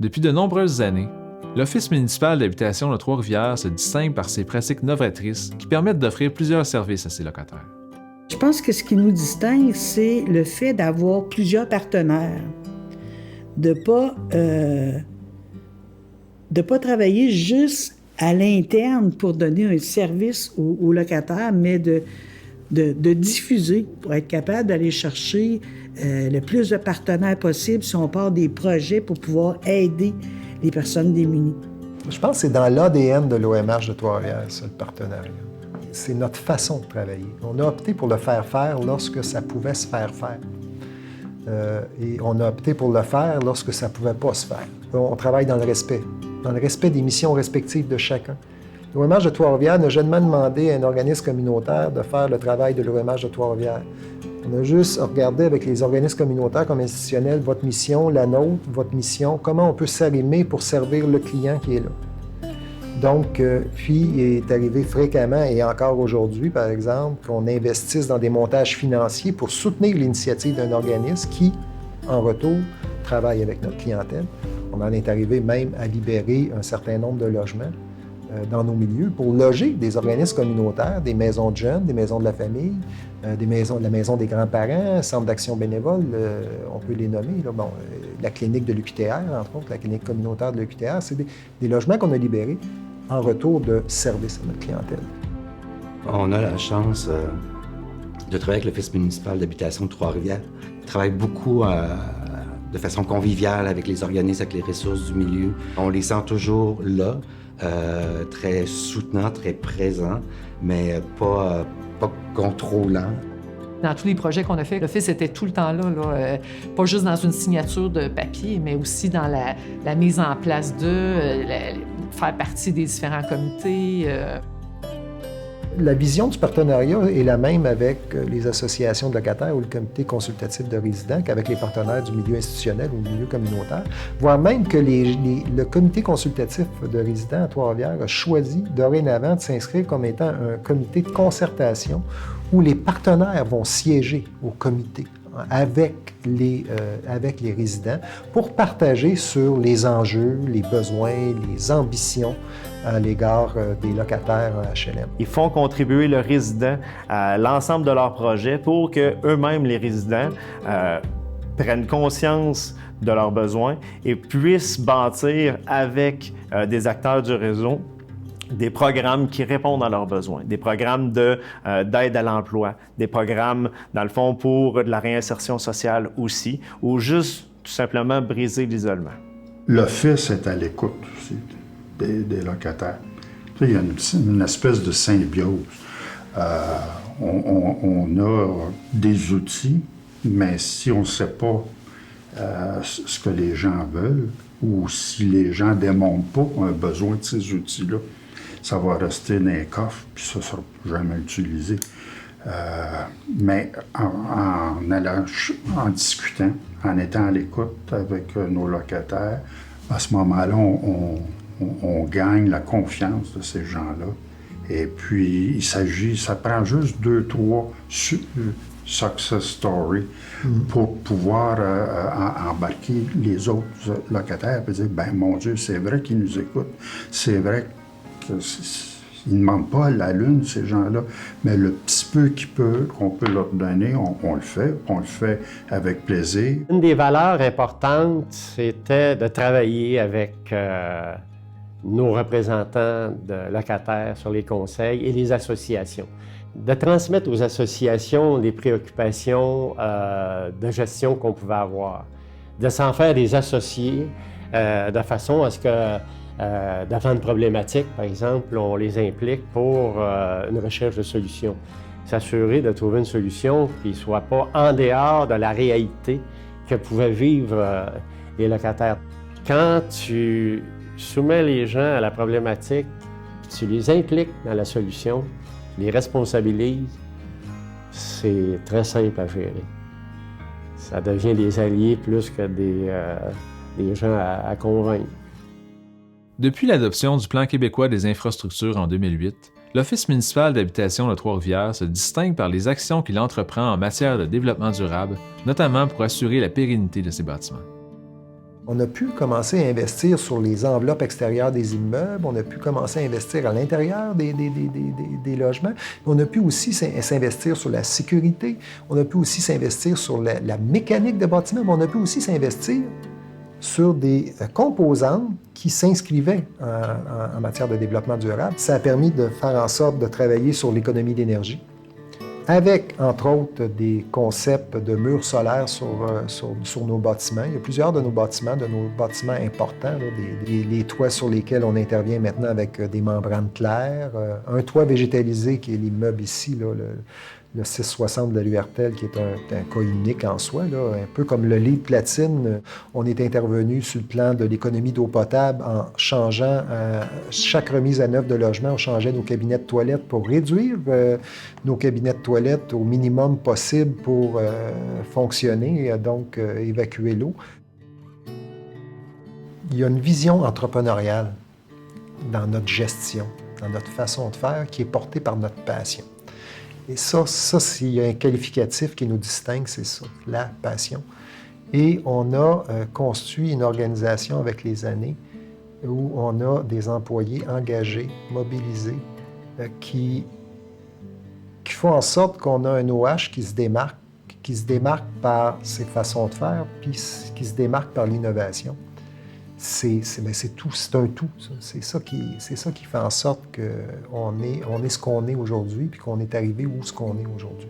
Depuis de nombreuses années, l'Office municipal d'habitation de Trois-Rivières se distingue par ses pratiques novatrices qui permettent d'offrir plusieurs services à ses locataires. Je pense que ce qui nous distingue, c'est le fait d'avoir plusieurs partenaires, de pas travailler juste à l'interne pour donner un service aux locataires, mais de diffuser pour être capable d'aller chercher le plus de partenaires possible si on part des projets pour pouvoir aider les personnes démunies. Je pense que c'est dans l'ADN de l'OMH de Trois-Rivières, ça, le partenariat. C'est notre façon de travailler. On a opté pour le faire faire lorsque ça pouvait se faire faire. Et on a opté pour le faire lorsque ça ne pouvait pas se faire. On travaille dans le respect des missions respectives de chacun. L'OMH de Trois-Rivières n'a jamais demandé à un organisme communautaire de faire le travail de l'OMH de Trois-Rivières. On a juste regardé avec les organismes communautaires comme institutionnels votre mission, la nôtre, votre mission, comment on peut s'arrimer pour servir le client qui est là. Donc, puis, il est arrivé fréquemment, et encore aujourd'hui, par exemple, qu'on investisse dans des montages financiers pour soutenir l'initiative d'un organisme qui, en retour, travaille avec notre clientèle. On en est arrivé même à libérer un certain nombre de logements dans nos milieux pour loger des organismes communautaires, des maisons de jeunes, des maisons de la famille, la maison des grands-parents, centres d'action bénévole, on peut les nommer. Là. Bon, la clinique de l'UQTR, entre autres, la clinique communautaire de l'UQTR, c'est des logements qu'on a libérés en retour de service à notre clientèle. On a la chance de travailler avec l'Office municipal d'habitation de Trois-Rivières. On travaille beaucoup de façon conviviale avec les organismes, avec les ressources du milieu. On les sent toujours là, très soutenants, très présents, mais pas contrôlants. Dans tous les projets qu'on a fait, l'Office était tout le temps là, pas juste dans une signature de papier, mais aussi dans la mise en place faire partie des différents comités. La vision du partenariat est la même avec les associations de locataires ou le comité consultatif de résidents qu'avec les partenaires du milieu institutionnel ou du milieu communautaire, voire même que le comité consultatif de résidents à Trois-Rivières a choisi dorénavant de s'inscrire comme étant un comité de concertation où les partenaires vont siéger au comité avec les résidents pour partager sur les enjeux, les besoins, les ambitions à l'égard des locataires en HLM. Ils font contribuer le résident à l'ensemble de leurs projets pour que eux-mêmes, les résidents, prennent conscience de leurs besoins et puissent bâtir avec des acteurs du réseau des programmes qui répondent à leurs besoins, des programmes d'aide à l'emploi, des programmes, dans le fond, pour de la réinsertion sociale aussi, ou juste tout simplement briser l'isolement. L'Office est à l'écoute aussi des locataires. Il y a une espèce de symbiose. On a des outils, mais si on ne sait pas ce que les gens veulent, ou si les gens ne démontrent pas un besoin de ces outils-là, ça va rester dans les coffres, puis ça ne sera jamais utilisé. Mais en discutant, en étant à l'écoute avec nos locataires, à ce moment-là, on gagne la confiance de ces gens-là. Et puis, ça prend juste 2-3 success stories pour pouvoir embarquer les autres locataires et dire, ben mon Dieu, c'est vrai qu'ils nous écoutent, c'est vrai qu'ils ne demandent pas à la lune, ces gens-là, mais le petit peu qu'on peut leur donner, on le fait avec plaisir. Une des valeurs importantes, c'était de travailler avec nos représentants de locataires sur les conseils et les associations. De transmettre aux associations les préoccupations de gestion qu'on pouvait avoir, de s'en faire des associés de façon à ce que devant une problématique, par exemple, on les implique pour une recherche de solution. S'assurer de trouver une solution qui ne soit pas en dehors de la réalité que pouvaient vivre les locataires. Quand tu soumets les gens à la problématique, tu les impliques dans la solution, les responsabilises, c'est très simple à gérer. Ça devient des alliés plus que des gens à convaincre. Depuis l'adoption du Plan québécois des infrastructures en 2008, l'Office municipal d'habitation de Trois-Rivières se distingue par les actions qu'il entreprend en matière de développement durable, notamment pour assurer la pérennité de ses bâtiments. On a pu commencer à investir sur les enveloppes extérieures des immeubles, on a pu commencer à investir à l'intérieur des logements, on a pu aussi s'investir sur la sécurité, on a pu aussi s'investir sur la mécanique de bâtiment, mais on a pu aussi s'investir sur des composantes qui s'inscrivaient en matière de développement durable. Ça a permis de faire en sorte de travailler sur l'économie d'énergie, avec, entre autres, des concepts de murs solaires sur nos bâtiments. Il y a plusieurs de nos bâtiments importants, là, les toits sur lesquels on intervient maintenant avec des membranes claires, un toit végétalisé qui est l'immeuble ici, là, le 660 de la l'URTEL, qui est un cas unique en soi, là, un peu comme le LEED Platine. On est intervenu sur le plan de l'économie d'eau potable en changeant, chaque remise à neuf de logement, on changeait nos cabinets de toilettes pour réduire nos cabinets de toilettes au minimum possible pour fonctionner, et donc évacuer l'eau. Il y a une vision entrepreneuriale dans notre gestion, dans notre façon de faire, qui est portée par notre passion. Et ça, s'il y a un qualificatif qui nous distingue, c'est ça, la passion. Et on a construit une organisation avec les années où on a des employés engagés, mobilisés, qui font en sorte qu'on a un OH qui se démarque par ses façons de faire, puis qui se démarque par l'innovation. C'est tout, c'est un tout. C'est ça qui fait en sorte qu'on est ce qu'on est aujourd'hui, puis qu'on est arrivé où ce qu'on est aujourd'hui.